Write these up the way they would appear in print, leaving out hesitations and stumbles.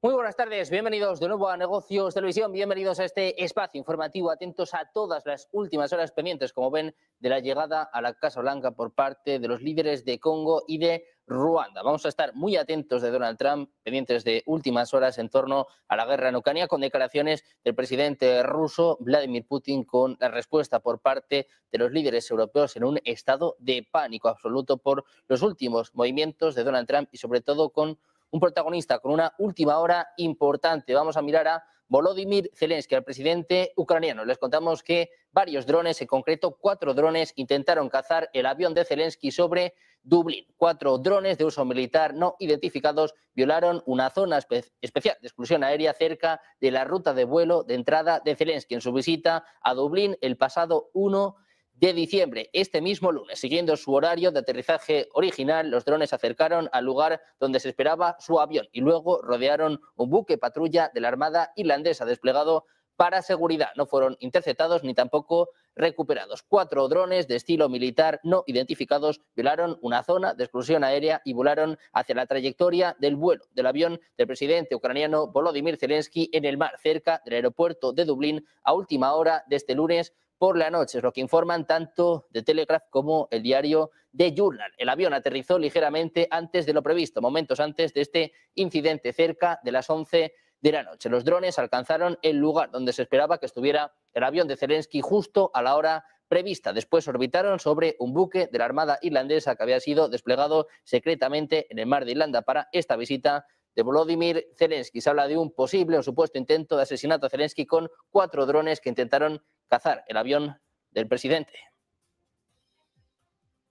Muy buenas tardes, bienvenidos de nuevo a Negocios Televisión, bienvenidos a este espacio informativo, atentos a todas las últimas horas pendientes, como ven, de la llegada a la Casa Blanca por parte de los líderes de Congo y de Ruanda. Vamos a estar muy atentos de Donald Trump, pendientes de últimas horas en torno a la guerra en Ucrania, con declaraciones del presidente ruso Vladimir Putin, con la respuesta por parte de los líderes europeos en un estado de pánico absoluto por los últimos movimientos de Donald Trump y sobre todo con un protagonista con una última hora importante. Vamos a mirar a Volodymyr Zelensky, al presidente ucraniano. Les contamos que varios drones, en concreto 4 drones, intentaron cazar el avión de Zelensky sobre Dublín. 4 drones de uso militar no identificados violaron una zona especial de exclusión aérea cerca de la ruta de vuelo de entrada de Zelensky en su visita a Dublín el pasado 1 de diciembre. Este mismo lunes, siguiendo su horario de aterrizaje original, los drones se acercaron al lugar donde se esperaba su avión y luego rodearon un buque patrulla de la Armada irlandesa desplegado para seguridad. No fueron interceptados ni tampoco recuperados. 4 drones de estilo militar no identificados violaron una zona de exclusión aérea y volaron hacia la trayectoria del vuelo del avión del presidente ucraniano Volodymyr Zelensky en el mar, cerca del aeropuerto de Dublín, a última hora de este lunes por la noche, es lo que informan tanto The Telegraph como el diario The Journal. El avión aterrizó ligeramente antes de lo previsto, momentos antes de este incidente, cerca de las 11 de la noche. Los drones alcanzaron el lugar donde se esperaba que estuviera el avión de Zelensky justo a la hora prevista. Después orbitaron sobre un buque de la Armada irlandesa que había sido desplegado secretamente en el mar de Irlanda para esta visita de Volodymyr Zelensky. Se habla de un posible o supuesto intento de asesinato a Zelensky con 4 drones que intentaron cazar el avión del presidente.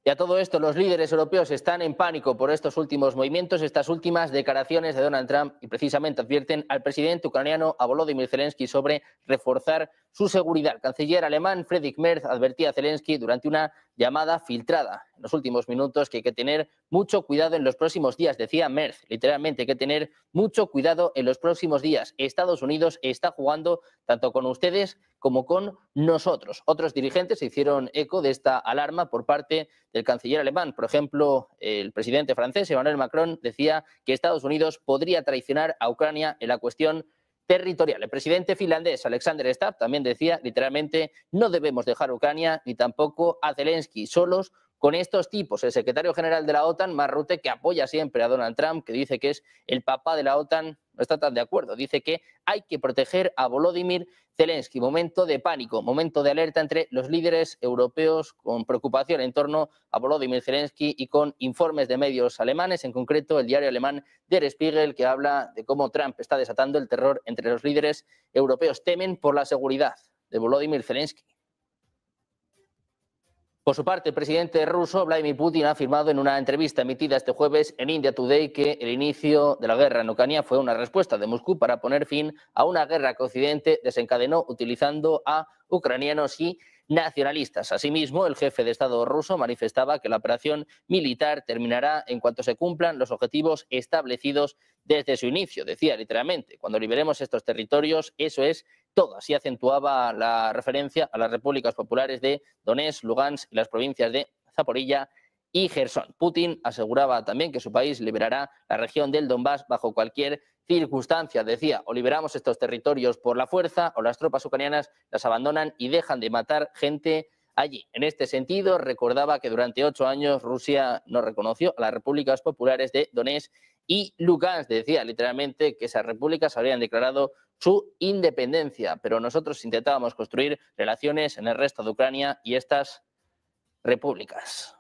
Y a todo esto, los líderes europeos están en pánico por estos últimos movimientos, estas últimas declaraciones de Donald Trump, y precisamente advierten al presidente ucraniano, a Volodymyr Zelensky, sobre reforzar su seguridad. El canciller alemán Friedrich Merz advertía a Zelensky durante una llamada filtrada en los últimos minutos que hay que tener mucho cuidado en los próximos días. Decía Merz, literalmente, hay que tener mucho cuidado en los próximos días. Estados Unidos está jugando tanto con ustedes como con nosotros. Otros dirigentes se hicieron eco de esta alarma por parte del canciller alemán. Por ejemplo, el presidente francés, Emmanuel Macron, decía que Estados Unidos podría traicionar a Ucrania en la cuestión territorial. El presidente finlandés, Alexander Stubb, también decía literalmente: no debemos dejar Ucrania ni tampoco a Zelensky solos con estos tipos. El secretario general de la OTAN, Mark Rutte, que apoya siempre a Donald Trump, que dice que es el papá de la OTAN, no está tan de acuerdo. Dice que hay que proteger a Volodymyr Zelensky. Momento de pánico, momento de alerta entre los líderes europeos, con preocupación en torno a Volodymyr Zelensky y con informes de medios alemanes, en concreto el diario alemán Der Spiegel, que habla de cómo Trump está desatando el terror entre los líderes europeos. Temen por la seguridad de Volodymyr Zelensky. Por su parte, el presidente ruso Vladimir Putin ha afirmado en una entrevista emitida este jueves en India Today que el inicio de la guerra en Ucrania fue una respuesta de Moscú para poner fin a una guerra que Occidente desencadenó utilizando a ucranianos y nacionalistas. Asimismo, el jefe de Estado ruso manifestaba que la operación militar terminará en cuanto se cumplan los objetivos establecidos desde su inicio. Decía literalmente: cuando liberemos estos territorios, eso es todo. Así acentuaba la referencia a las repúblicas populares de Donetsk, Lugansk y las provincias de Zaporilla y Gerson. Putin aseguraba también que su país liberará la región del Donbass bajo cualquier circunstancia. Decía: o liberamos estos territorios por la fuerza o las tropas ucranianas las abandonan y dejan de matar gente allí. En este sentido, recordaba que durante 8 años Rusia no reconoció a las repúblicas populares de Donetsk y Lugansk. Decía literalmente que esas repúblicas habrían declarado su independencia, pero nosotros intentábamos construir relaciones en el resto de Ucrania y estas repúblicas.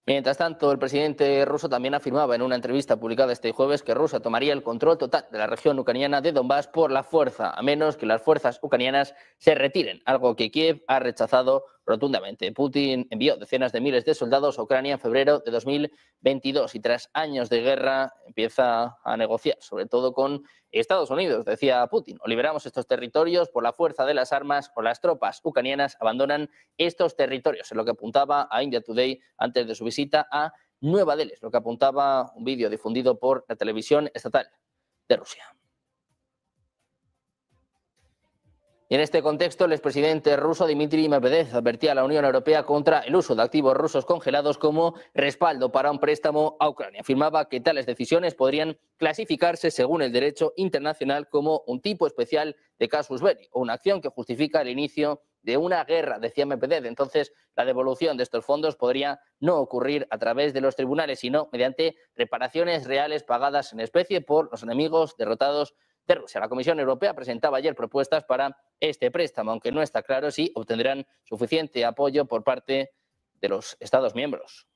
Mientras tanto, el presidente ruso también afirmaba en una entrevista publicada este jueves que Rusia tomaría el control total de la región ucraniana de Donbass por la fuerza, a menos que las fuerzas ucranianas se retiren, algo que Kiev ha rechazado rotundamente. Putin envió decenas de miles de soldados a Ucrania en febrero de 2022 y tras años de guerra empieza a negociar, sobre todo con Estados Unidos. Decía Putin: o liberamos estos territorios por la fuerza de las armas o las tropas ucranianas abandonan estos territorios. Es lo que apuntaba a India Today antes de su visita a Nueva Delhi, es lo que apuntaba un vídeo difundido por la televisión estatal de Rusia. Y en este contexto, el expresidente ruso Dmitry Medvedev advertía a la Unión Europea contra el uso de activos rusos congelados como respaldo para un préstamo a Ucrania. Afirmaba que tales decisiones podrían clasificarse, según el derecho internacional, como un tipo especial de casus belli, o una acción que justifica el inicio de una guerra, decía Medvedev. Entonces, la devolución de estos fondos podría no ocurrir a través de los tribunales, sino mediante reparaciones reales pagadas en especie por los enemigos derrotados de Rusia. La Comisión Europea presentaba ayer propuestas para este préstamo, aunque no está claro si obtendrán suficiente apoyo por parte de los Estados miembros.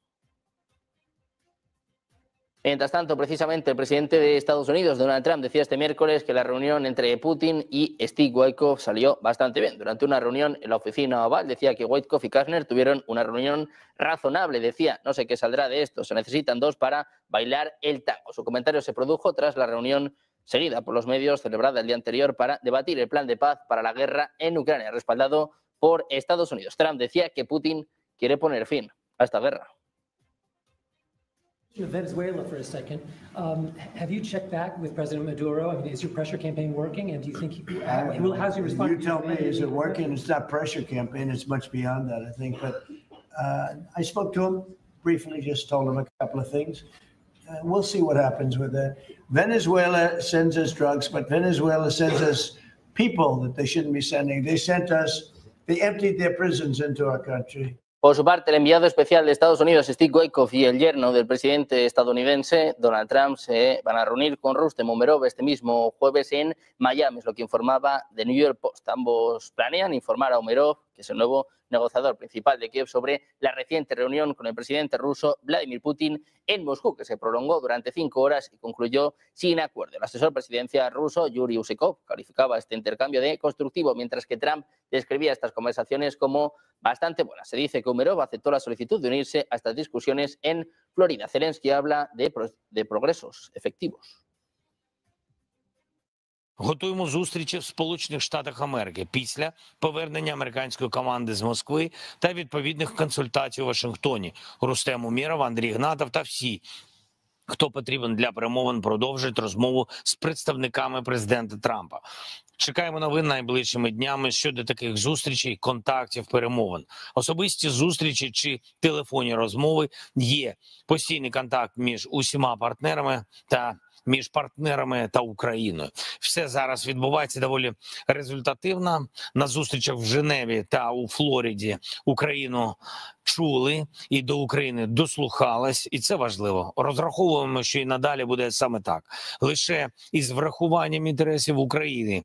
Mientras tanto, precisamente el presidente de Estados Unidos, Donald Trump, decía este miércoles que la reunión entre Putin y Steve Witkoff salió bastante bien. Durante una reunión en la oficina Oval, decía que Witkoff y Kushner tuvieron una reunión razonable. Decía, no sé qué saldrá de esto, se necesitan dos para bailar el tango. Su comentario se produjo tras la reunión seguida por los medios, celebrada el día anterior para debatir el plan de paz para la guerra en Ucrania, respaldado por Estados Unidos. Trump decía que Putin quiere poner fin a esta guerra. Venezuela for a second. Have you checked back with President Maduro? I mean, is your pressure campaign working? And do you think how's he responding? You tell me, is it working? It's not pressure campaign. It's much beyond that, I think. But I spoke to him briefly, just told him a couple of things. We'll see what happens with that. Venezuela sends us drugs, but Venezuela sends us people that they shouldn't be sending. They emptied their prisons into our country. Por su parte, el enviado especial de Estados Unidos, Steve Witkoff, y el yerno del presidente estadounidense, Donald Trump, se van a reunir con Rustem Umerov este mismo jueves en Miami, es lo que informaba The New York Post. Ambos planean informar a Umerov, que es el nuevo negociador principal de Kiev, sobre la reciente reunión con el presidente ruso Vladimir Putin en Moscú, que se prolongó durante 5 horas y concluyó sin acuerdo. El asesor presidencial ruso, Yuri Ushakov, calificaba este intercambio de constructivo, mientras que Trump describía estas conversaciones como bastante buenas. Se dice que Umerov aceptó la solicitud de unirse a estas discusiones en Florida. Zelensky habla de progresos efectivos. Готуємо зустрічі в Сполучених Штатах Америки після повернення американської команди з Москви та відповідних консультацій у Вашингтоні. Рустем Умєров, Андрій Гнатов та всі, хто потрібен для перемовин, продовжать розмову з представниками президента Трампа. Чекаємо новин найближчими днями щодо таких зустрічей, контактів, перемовин. Особисті зустрічі чи телефонні розмови є. Постійний контакт між усіма партнерами та між партнерами та Україною. Все зараз відбувається доволі результативно. На зустрічах в Женеві та у Флориді Україну чули і до України дослухались, і це важливо. Розраховуємо, що і надалі буде саме так. Лише із врахуванням інтересів України.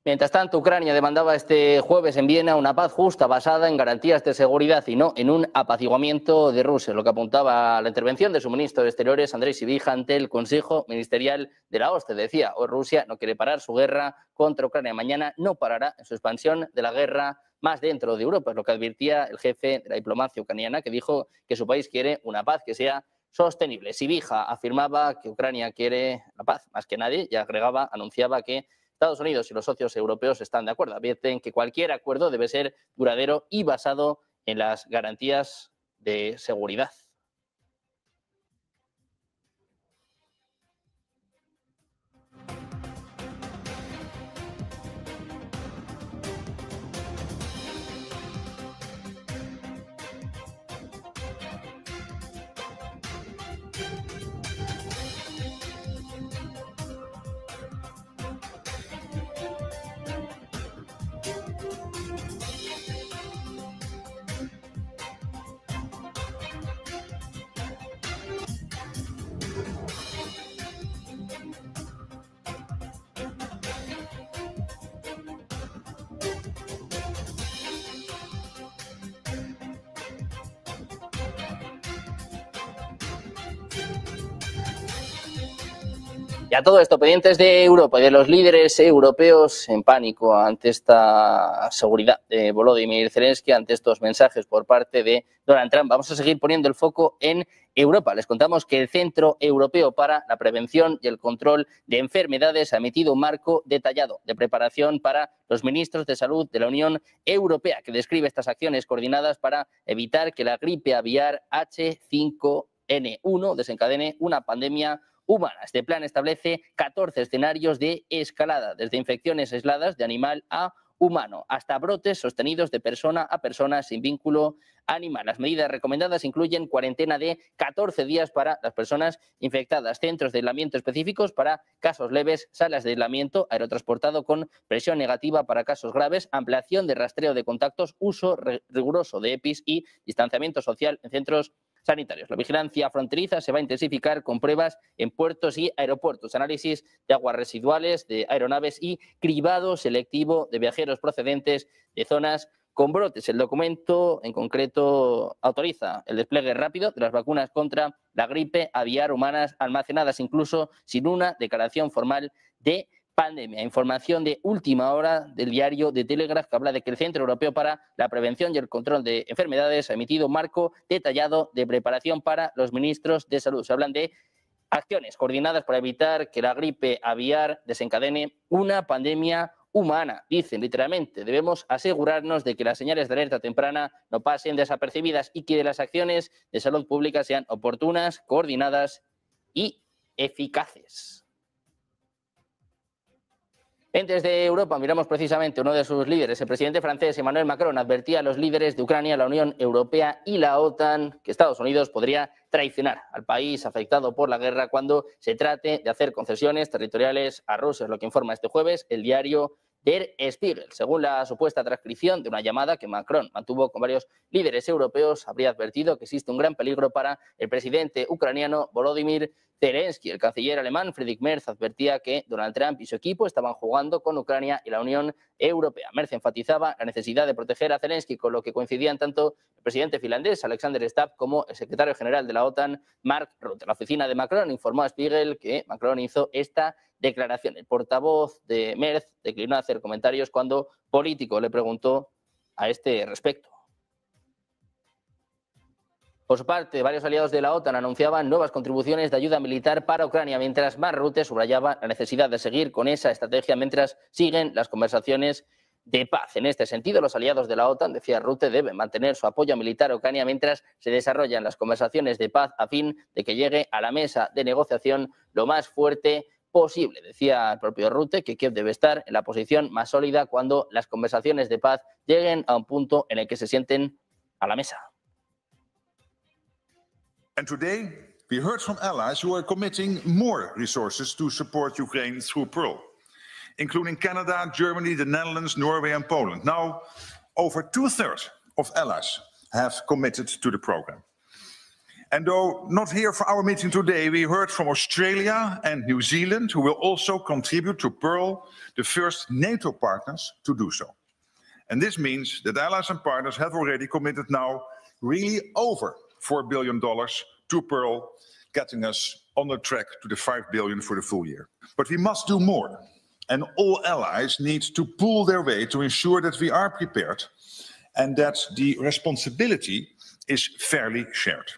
Mientras tanto, Ucrania demandaba este jueves en Viena una paz justa basada en garantías de seguridad y no en un apaciguamiento de Rusia, lo que apuntaba a la intervención de su ministro de Exteriores, Andrei Sybiha, ante el Consejo Ministerial de la OSCE. Decía, hoy Rusia no quiere parar su guerra contra Ucrania. Mañana no parará en su expansión de la guerra más dentro de Europa, es lo que advirtía el jefe de la diplomacia ucraniana, que dijo que su país quiere una paz que sea sostenible. Sybiha afirmaba que Ucrania quiere la paz más que nadie y agregaba, anunciaba que Estados Unidos y los socios europeos están de acuerdo. Advierten que cualquier acuerdo debe ser duradero y basado en las garantías de seguridad. Y a todo esto, pendientes de Europa y de los líderes europeos en pánico ante esta seguridad de Volodymyr Zelensky, ante estos mensajes por parte de Donald Trump. Vamos a seguir poniendo el foco en Europa. Les contamos que el Centro Europeo para la Prevención y el Control de Enfermedades ha emitido un marco detallado de preparación para los ministros de salud de la Unión Europea, que describe estas acciones coordinadas para evitar que la gripe aviar H5N1 desencadene una pandemia humana. Este plan establece 14 escenarios de escalada, desde infecciones aisladas de animal a humano, hasta brotes sostenidos de persona a persona sin vínculo animal. Las medidas recomendadas incluyen cuarentena de 14 días para las personas infectadas, centros de aislamiento específicos para casos leves, salas de aislamiento aerotransportado con presión negativa para casos graves, ampliación de rastreo de contactos, uso riguroso de EPIs y distanciamiento social en centros sanitarios. La vigilancia fronteriza se va a intensificar con pruebas en puertos y aeropuertos, análisis de aguas residuales de aeronaves y cribado selectivo de viajeros procedentes de zonas con brotes. El documento en concreto autoriza el despliegue rápido de las vacunas contra la gripe aviar humanas almacenadas incluso sin una declaración formal de pandemia. Información de última hora del diario The Telegraph que habla de que el Centro Europeo para la Prevención y el Control de Enfermedades ha emitido un marco detallado de preparación para los ministros de salud. Se hablan de acciones coordinadas para evitar que la gripe aviar desencadene una pandemia humana. Dicen literalmente, debemos asegurarnos de que las señales de alerta temprana no pasen desapercibidas y que las acciones de salud pública sean oportunas, coordinadas y eficaces. Desde Europa miramos precisamente uno de sus líderes. El presidente francés Emmanuel Macron advertía a los líderes de Ucrania, la Unión Europea y la OTAN que Estados Unidos podría traicionar al país afectado por la guerra cuando se trate de hacer concesiones territoriales a Rusia, es lo que informa este jueves el diario Der Spiegel. Según la supuesta transcripción de una llamada que Macron mantuvo con varios líderes europeos, habría advertido que existe un gran peligro para el presidente ucraniano Volodymyr Zelensky. El canciller alemán Friedrich Merz advertía que Donald Trump y su equipo estaban jugando con Ucrania y la Unión Europea. Merz enfatizaba la necesidad de proteger a Zelensky, con lo que coincidían tanto el presidente finlandés Alexander Stubb como el secretario general de la OTAN Mark Rutte. La oficina de Macron informó a Spiegel que Macron hizo esta declaración. El portavoz de Merz declinó hacer comentarios cuando Político le preguntó a este respecto. Por su parte, varios aliados de la OTAN anunciaban nuevas contribuciones de ayuda militar para Ucrania, mientras Mark Rutte subrayaba la necesidad de seguir con esa estrategia mientras siguen las conversaciones de paz. En este sentido, los aliados de la OTAN, decía Rutte, deben mantener su apoyo militar a Ucrania mientras se desarrollan las conversaciones de paz a fin de que llegue a la mesa de negociación lo más fuerte posible. Decía el propio Rutte que Kiev debe estar en la posición más sólida cuando las conversaciones de paz lleguen a un punto en el que se sienten a la mesa. And today, we heard from allies who are committing more resources to support Ukraine through Pearl, including Canada, Germany, the Netherlands, Norway, and Poland. Now, over 2/3 of allies have committed to the program. And though not here for our meeting today, we heard from Australia and New Zealand, who will also contribute to Pearl, the first NATO partners to do so. And this means that allies and partners have already committed now really over $4 billion to Pearl, getting us on the track to the $5 billion for the full year. But we must do more. And all allies need to pull their weight to ensure that we are prepared and that the responsibility is fairly shared.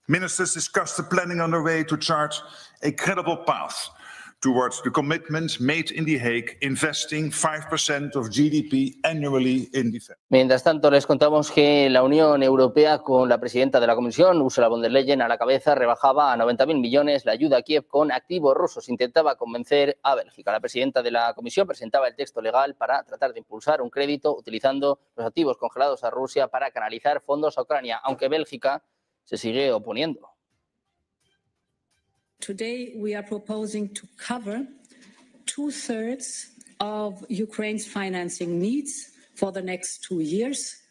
Ministers discussed the planning underway to chart a credible path towards the commitment made in The Hague, investing 5% of GDP annually in defense. Mientras tanto, les contamos que la Unión Europea, con la presidenta de la Comisión, Ursula von der Leyen, a la cabeza, rebajaba a 90.000 millones la ayuda a Kiev con activos rusos. Intentaba convencer a Bélgica. La presidenta de la Comisión presentaba el texto legal para tratar de impulsar un crédito utilizando los activos congelados a Rusia para canalizar fondos a Ucrania, aunque Bélgica se sigue oponiendo. Today, we are proposing to cover 2/3 of Ukraine's financing needs for the next 2 years.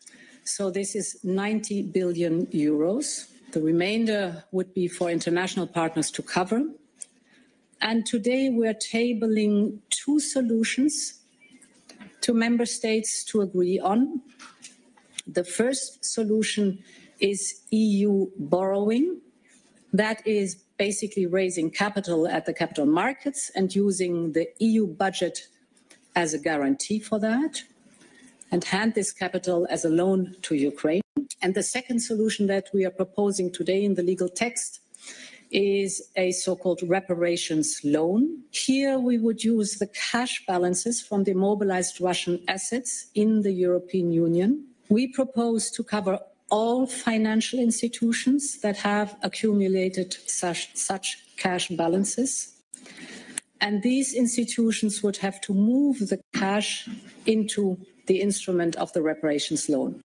So this is 90 billion euros. The remainder would be for international partners to cover. And today, we are tabling 2 solutions to member states to agree on. The first solution is EU borrowing. That is basically raising capital at the capital markets and using the EU budget as a guarantee for that, and hand this capital as a loan to Ukraine. And the second solution that we are proposing today in the legal text is a so-called reparations loan. Here we would use the cash balances from the mobilized Russian assets in the European Union. We propose to cover all financial institutions that have accumulated such cash balances. And these institutions would have to move the cash into the instrument of the reparations loan.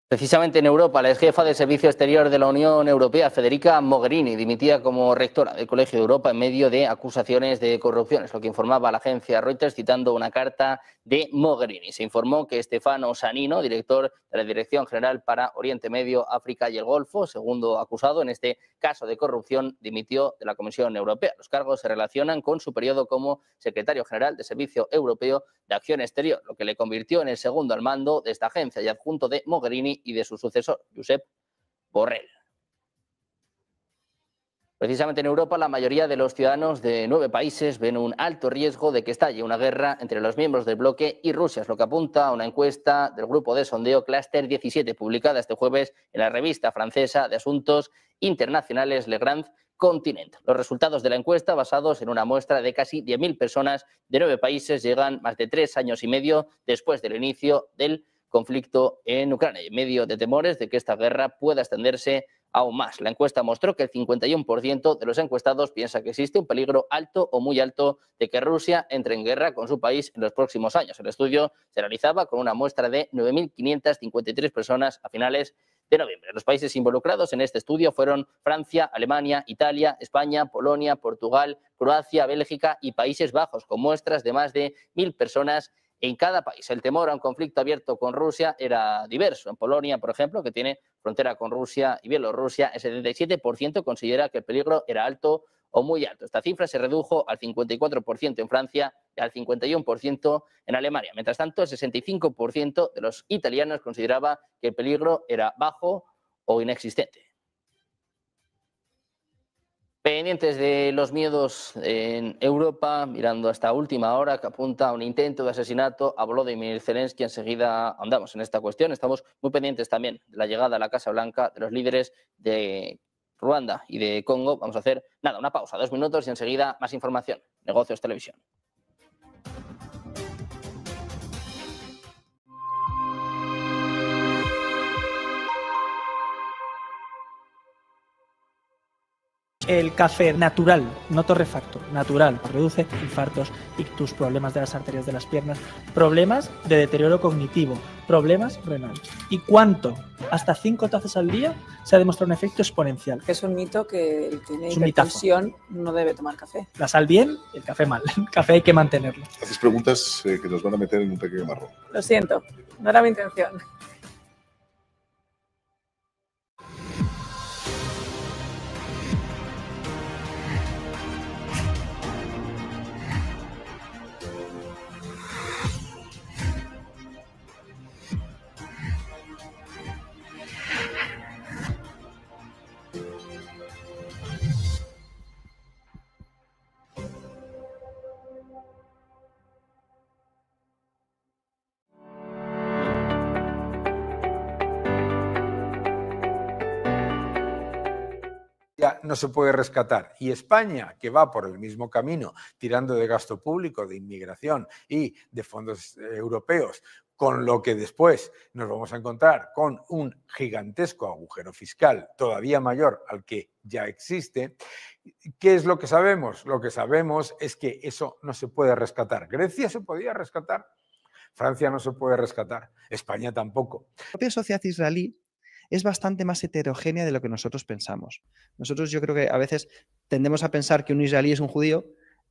Precisamente en Europa, la ex jefa de Servicio Exterior de la Unión Europea, Federica Mogherini, dimitía como rectora del Colegio de Europa en medio de acusaciones de corrupción. Es lo que informaba la agencia Reuters citando una carta de Mogherini. Se informó que Stefano Sanino, director de la Dirección General para Oriente Medio, África y el Golfo, segundo acusado en este caso de corrupción, dimitió de la Comisión Europea. Los cargos se relacionan con su periodo como secretario general de Servicio Europeo de Acción Exterior, lo que le convirtió en el segundo al mando de esta agencia y adjunto de Mogherini y de su sucesor, Josep Borrell. Precisamente en Europa, la mayoría de los ciudadanos de 9 países ven un alto riesgo de que estalle una guerra entre los miembros del bloque y Rusia, es lo que apunta a una encuesta del grupo de sondeo Cluster 17, publicada este jueves en la revista francesa de asuntos internacionales Le Grand Continent. Los resultados de la encuesta, basados en una muestra de casi 10.000 personas de 9 países, llegan más de 3 años y medio después del inicio del conflicto en Ucrania, y en medio de temores de que esta guerra pueda extenderse aún más. La encuesta mostró que el 51% de los encuestados piensa que existe un peligro alto o muy alto de que Rusia entre en guerra con su país en los próximos años. El estudio se realizaba con una muestra de 9.553 personas a finales de noviembre. Los países involucrados en este estudio fueron Francia, Alemania, Italia, España, Polonia, Portugal, Croacia, Bélgica y Países Bajos, con muestras de más de 1.000 personas en cada país. El temor a un conflicto abierto con Rusia era diverso. En Polonia, por ejemplo, que tiene frontera con Rusia y Bielorrusia, el 77% considera que el peligro era alto o muy alto. Esta cifra se redujo al 54% en Francia y al 51% en Alemania. Mientras tanto, el 65% de los italianos consideraba que el peligro era bajo o inexistente. Pendientes de los miedos en Europa, mirando hasta última hora, que apunta a un intento de asesinato a Volodymyr Zelensky. Enseguida andamos en esta cuestión. Estamos muy pendientes también de la llegada a la Casa Blanca de los líderes de Ruanda y de Congo. Vamos a hacer, una pausa, 2 minutos y enseguida más información. Negocios Televisión. El café natural, no torrefacto, natural, reduce infartos, ictus, problemas de las arterias de las piernas, problemas de deterioro cognitivo, problemas renales. ¿Y cuánto? Hasta 5 tazas al día se ha demostrado un efecto exponencial. Es un mito que el que tiene Es un mitazo. hipertensión no debe tomar café. La sal bien, el café mal. El café hay que mantenerlo. Haces preguntas que nos van a meter en un pequeño marrón. Lo siento, no era mi intención. No se puede rescatar. Y España, que va por el mismo camino, tirando de gasto público, de inmigración y de fondos europeos, con lo que después nos vamos a encontrar con un gigantesco agujero fiscal todavía mayor al que ya existe. ¿Qué es lo que sabemos? Lo que sabemos es que eso no se puede rescatar. Grecia se podía rescatar, Francia no se puede rescatar, España tampoco. La propia sociedad israelí es bastante más heterogénea de lo que nosotros pensamos. Nosotros, yo creo que a veces tendemos a pensar que un israelí es un judío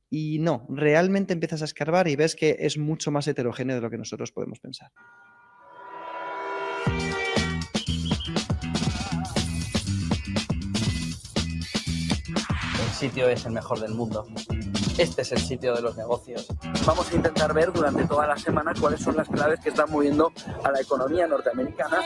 y no, realmente empiezas a escarbar y ves que es mucho más heterogéneo de lo que nosotros podemos pensar. El sitio es el mejor del mundo. Este es el sitio de los negocios. Vamos a intentar ver durante toda la semana cuáles son las claves que están moviendo a la economía norteamericana.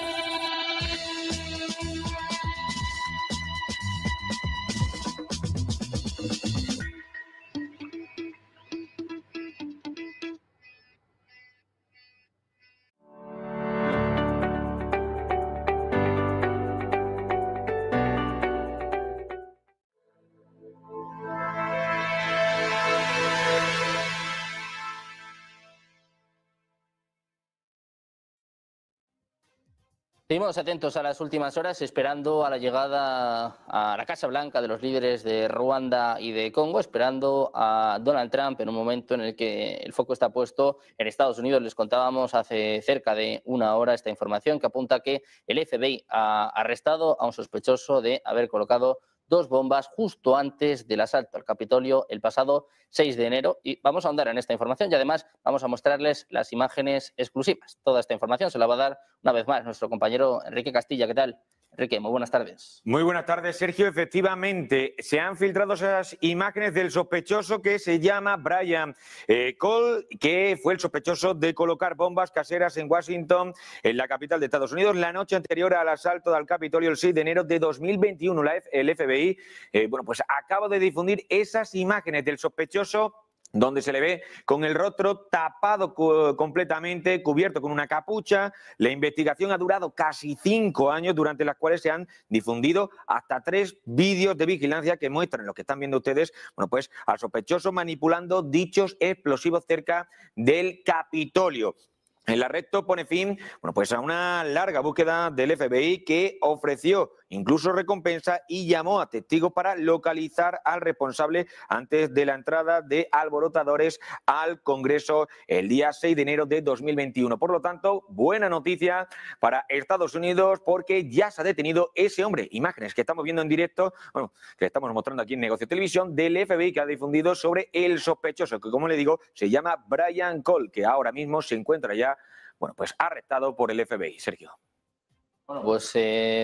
Seguimos atentos a las últimas horas, esperando a la llegada a la Casa Blanca de los líderes de Ruanda y de Congo, esperando a Donald Trump en un momento en el que el foco está puesto en Estados Unidos. Les contábamos hace cerca de una hora esta información que apunta que el FBI ha arrestado a un sospechoso de haber colocado 2 bombas justo antes del asalto al Capitolio el pasado 6 de enero. Y vamos a ahondar en esta información y además vamos a mostrarles las imágenes exclusivas. Toda esta información se la va a dar una vez más nuestro compañero Enrique Castilla. ¿Qué tal? Enrique, muy buenas tardes. Muy buenas tardes, Sergio. Efectivamente, se han filtrado esas imágenes del sospechoso que se llama Brian Cole, que fue el sospechoso de colocar bombas caseras en Washington, en la capital de Estados Unidos, la noche anterior al asalto al Capitolio el 6 de enero de 2021. El FBI, pues acaba de difundir esas imágenes del sospechoso donde se le ve con el rostro tapado completamente, cubierto con una capucha. La investigación ha durado casi 5 años, durante las cuales se han difundido hasta 3 vídeos de vigilancia que muestran, lo que están viendo ustedes, pues al sospechoso manipulando dichos explosivos cerca del Capitolio. El arresto pone fin pues a una larga búsqueda del FBI que ofreció incluso recompensa y llamó a testigos para localizar al responsable antes de la entrada de alborotadores al Congreso el día 6 de enero de 2021. Por lo tanto, buena noticia para Estados Unidos porque ya se ha detenido ese hombre. Imágenes que estamos viendo en directo, que estamos mostrando aquí en Negocio Televisión, del FBI que ha difundido sobre el sospechoso, que como le digo, se llama Brian Cole, que ahora mismo se encuentra ya pues arrestado por el FBI. Sergio. Bueno, pues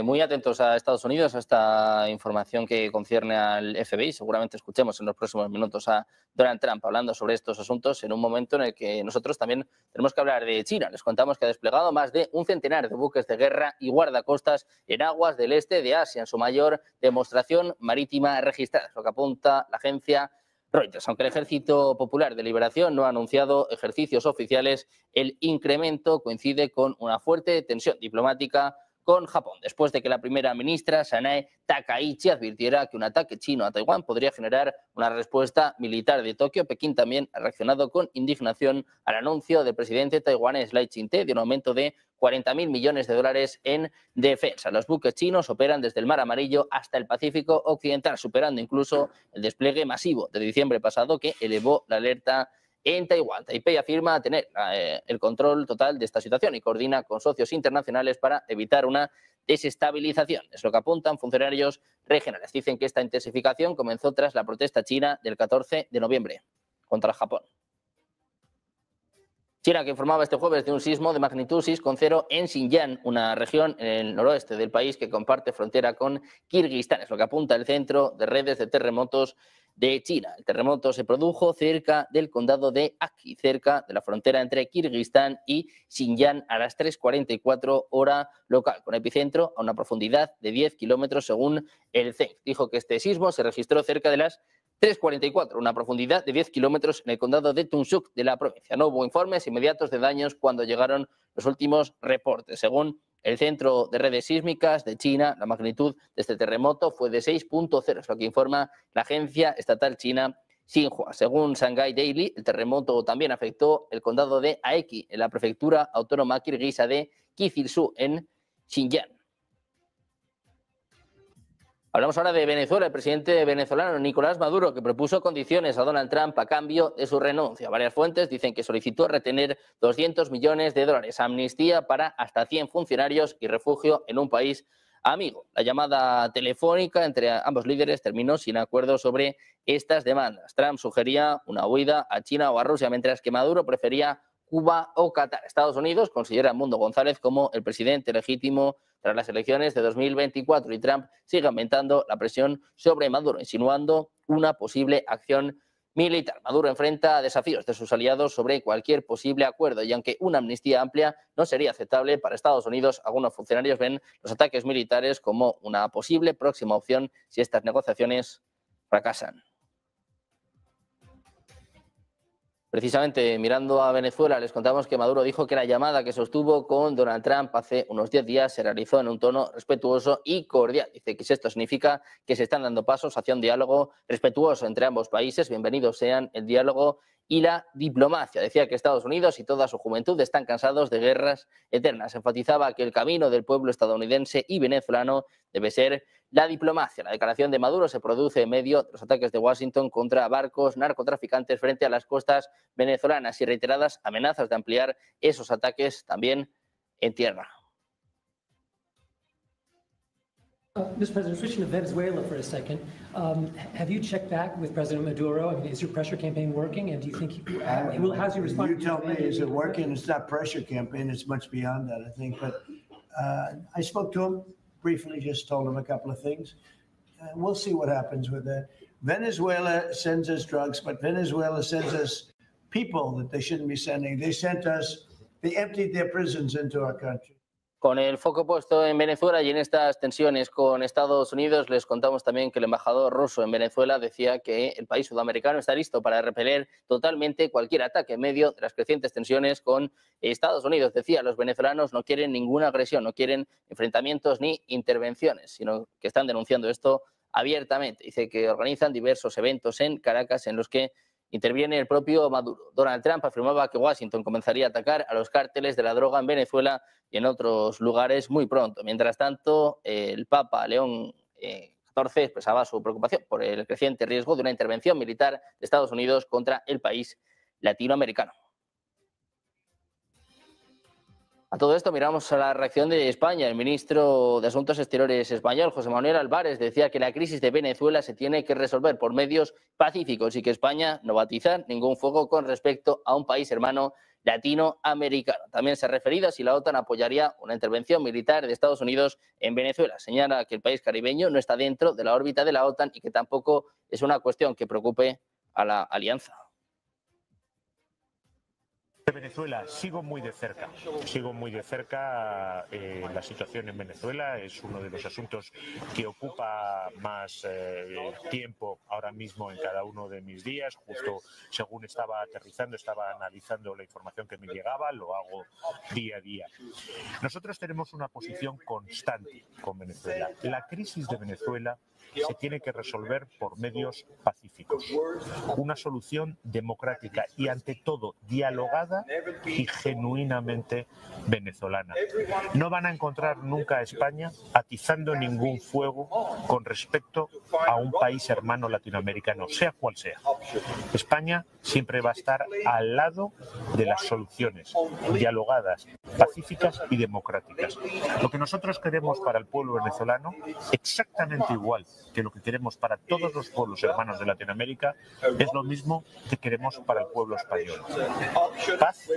muy atentos a Estados Unidos, a esta información que concierne al FBI. Seguramente escuchemos en los próximos minutos a Donald Trump hablando sobre estos asuntos en un momento en el que nosotros también tenemos que hablar de China. Les contamos que ha desplegado más de un centenar de buques de guerra y guardacostas en aguas del este de Asia, en su mayor demostración marítima registrada, lo que apunta la agencia Reuters. Aunque el Ejército Popular de Liberación no ha anunciado ejercicios oficiales, el incremento coincide con una fuerte tensión diplomática con Japón, después de que la primera ministra, Sanae Takaichi, advirtiera que un ataque chino a Taiwán podría generar una respuesta militar de Tokio. Pekín también ha reaccionado con indignación al anuncio del presidente taiwanés Lai Ching-te de un aumento de 40.000 millones de dólares en defensa. Los buques chinos operan desde el Mar Amarillo hasta el Pacífico Occidental, superando incluso el despliegue masivo de diciembre pasado que elevó la alerta en Taiwán. Taipei afirma tener el control total de esta situación y coordina con socios internacionales para evitar una desestabilización. Es lo que apuntan funcionarios regionales. Dicen que esta intensificación comenzó tras la protesta china del 14 de noviembre contra Japón. China, que informaba este jueves de un sismo de magnitud 6,0 en Xinjiang, una región en el noroeste del país que comparte frontera con Kirguistán. Es lo que apunta el Centro de Redes de Terremotos de China. El terremoto se produjo cerca del condado de Acqui, cerca de la frontera entre Kirguistán y Xinjiang, a las 3:44 hora local, con epicentro a una profundidad de 10 kilómetros según el CENC. Dijo que este sismo se registró cerca de las 3:44, una profundidad de 10 kilómetros en el condado de Tunsuk de la provincia. No hubo informes inmediatos de daños cuando llegaron los últimos reportes. Según el Centro de Redes Sísmicas de China, la magnitud de este terremoto fue de 6,0, es lo que informa la agencia estatal china Xinhua. Según Shanghai Daily, el terremoto también afectó el condado de Aeki, en la prefectura autónoma kirguisa de Kyzyl en Xinjiang. Hablamos ahora de Venezuela. El presidente venezolano Nicolás Maduro, que propuso condiciones a Donald Trump a cambio de su renuncia. Varias fuentes dicen que solicitó retener 200 millones de dólares, amnistía para hasta 100 funcionarios y refugio en un país amigo. La llamada telefónica entre ambos líderes terminó sin acuerdo sobre estas demandas. Trump sugería una huida a China o a Rusia, mientras que Maduro prefería Cuba o Qatar. Estados Unidos considera a Mundo González como el presidente legítimo tras las elecciones de 2024 y Trump sigue aumentando la presión sobre Maduro, insinuando una posible acción militar. Maduro enfrenta desafíos de sus aliados sobre cualquier posible acuerdo y aunque una amnistía amplia no sería aceptable para Estados Unidos, algunos funcionarios ven los ataques militares como una posible próxima opción si estas negociaciones fracasan. El Precisamente mirando a Venezuela, les contamos que Maduro dijo que la llamada que sostuvo con Donald Trump hace unos 10 días se realizó en un tono respetuoso y cordial. Dice que esto significa que se están dando pasos hacia un diálogo respetuoso entre ambos países. Bienvenidos sean el diálogo y la diplomacia. Decía que Estados Unidos y toda su juventud están cansados de guerras eternas. Enfatizaba que el camino del pueblo estadounidense y venezolano debe ser la diplomacia. La declaración de Maduro se produce en medio de los ataques de Washington contra barcos narcotraficantes frente a las costas venezolanas y reiteradas amenazas de ampliar esos ataques también en tierra. Mr. President, switching to Venezuela for a second, have you checked back with President Maduro? I mean, is your pressure campaign working, and do you think how's he responding? You tell me, is it working? It's not pressure campaign. It's much beyond that, I think. But I spoke to him briefly, just told him a couple of things. We'll see what happens with that. Venezuela sends us drugs, but Venezuela sends us people that they shouldn't be sending. They emptied their prisons into our country. Con el foco puesto en Venezuela y en estas tensiones con Estados Unidos, les contamos también que el embajador ruso en Venezuela decía que el país sudamericano está listo para repeler totalmente cualquier ataque en medio de las crecientes tensiones con Estados Unidos. Decía, los venezolanos no quieren ninguna agresión, no quieren enfrentamientos ni intervenciones, sino que están denunciando esto abiertamente. Dice que organizan diversos eventos en Caracas en los que interviene el propio Maduro. Donald Trump afirmaba que Washington comenzaría a atacar a los cárteles de la droga en Venezuela y en otros lugares muy pronto. Mientras tanto, el Papa León XIV expresaba su preocupación por el creciente riesgo de una intervención militar de Estados Unidos contra el país latinoamericano. A todo esto miramos a la reacción de España. El ministro de Asuntos Exteriores español, José Manuel Álvarez, decía que la crisis de Venezuela se tiene que resolver por medios pacíficos y que España no va a atizar ningún fuego con respecto a un país hermano latinoamericano. También se ha referido a si la OTAN apoyaría una intervención militar de Estados Unidos en Venezuela. Señala que el país caribeño no está dentro de la órbita de la OTAN y que tampoco es una cuestión que preocupe a la alianza. De Venezuela, sigo muy de cerca la situación en Venezuela. Es uno de los asuntos que ocupa más tiempo ahora mismo en cada uno de mis días. Justo según estaba aterrizando, estaba analizando la información que me llegaba, lo hago día a día. Nosotros tenemos una posición constante con Venezuela. La crisis de Venezuela se tiene que resolver por medios pacíficos, una solución democrática y ante todo dialogada y genuinamente venezolana. No van a encontrar nunca a España atizando ningún fuego con respecto a un país hermano latinoamericano, sea cual sea. España siempre va a estar al lado de las soluciones dialogadas, pacíficas y democráticas. Lo que nosotros queremos para el pueblo venezolano, exactamente igual que lo que queremos para todos los pueblos hermanos de Latinoamérica, es lo mismo que queremos para el pueblo español. Paz,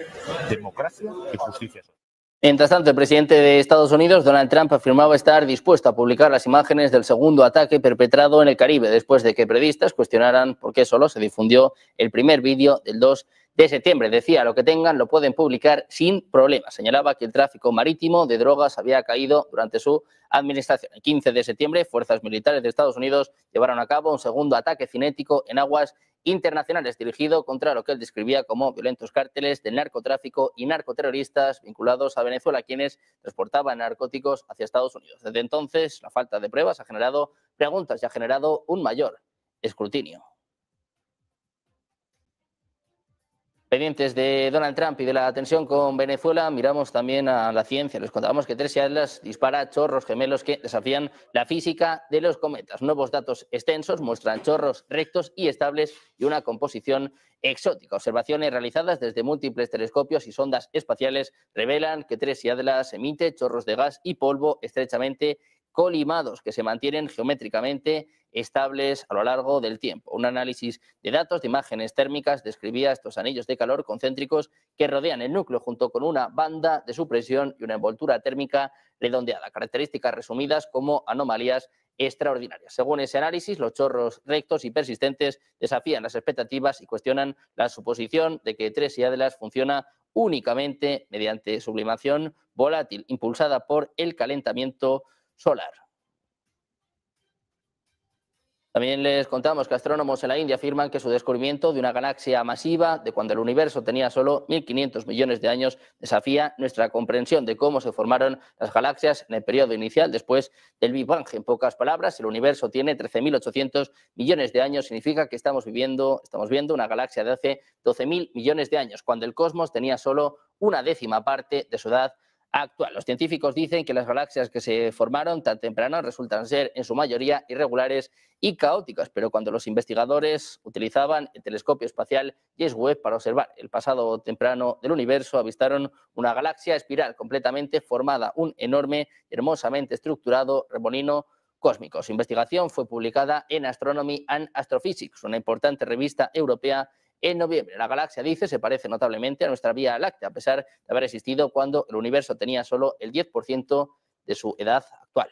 democracia y justicia social. Mientras tanto, el presidente de Estados Unidos, Donald Trump, afirmaba estar dispuesto a publicar las imágenes del segundo ataque perpetrado en el Caribe, después de que periodistas cuestionaran por qué solo se difundió el primer vídeo del 2 de septiembre. Decía, lo que tengan lo pueden publicar sin problema. Señalaba que el tráfico marítimo de drogas había caído durante su administración. El 15 de septiembre, fuerzas militares de Estados Unidos llevaron a cabo un segundo ataque cinético en aguas internacionales dirigido contra lo que él describía como violentos cárteles del narcotráfico y narcoterroristas vinculados a Venezuela, quienes transportaban narcóticos hacia Estados Unidos. Desde entonces, la falta de pruebas ha generado preguntas y ha generado un mayor escrutinio. Pendientes de Donald Trump y de la tensión con Venezuela, miramos también a la ciencia. Les contamos que Tracy Atlas dispara chorros gemelos que desafían la física de los cometas. Nuevos datos extensos muestran chorros rectos y estables y una composición exótica. Observaciones realizadas desde múltiples telescopios y sondas espaciales revelan que Tracy Atlas emite chorros de gas y polvo estrechamente colimados que se mantienen geométricamente estables a lo largo del tiempo. Un análisis de datos de imágenes térmicas describía estos anillos de calor concéntricos que rodean el núcleo junto con una banda de supresión y una envoltura térmica redondeada, características resumidas como anomalías extraordinarias. Según ese análisis, los chorros rectos y persistentes desafían las expectativas y cuestionan la suposición de que Tracy Atlas funciona únicamente mediante sublimación volátil impulsada por el calentamiento solar. También les contamos que astrónomos en la India afirman que su descubrimiento de una galaxia masiva de cuando el universo tenía solo 1.500 millones de años desafía nuestra comprensión de cómo se formaron las galaxias en el periodo inicial después del Big Bang. En pocas palabras, el universo tiene 13.800 millones de años, significa que estamos viendo una galaxia de hace 12.000 millones de años, cuando el cosmos tenía solo una décima parte de su edad actual. Los científicos dicen que las galaxias que se formaron tan temprano resultan ser en su mayoría irregulares y caóticas, pero cuando los investigadores utilizaban el telescopio espacial James Webb para observar el pasado temprano del universo, avistaron una galaxia espiral completamente formada, un enorme, hermosamente estructurado remolino cósmico. Su investigación fue publicada en Astronomy and Astrophysics, una importante revista europea, en noviembre. La galaxia, dice, se parece notablemente a nuestra Vía Láctea, a pesar de haber existido cuando el universo tenía solo el 10% de su edad actual.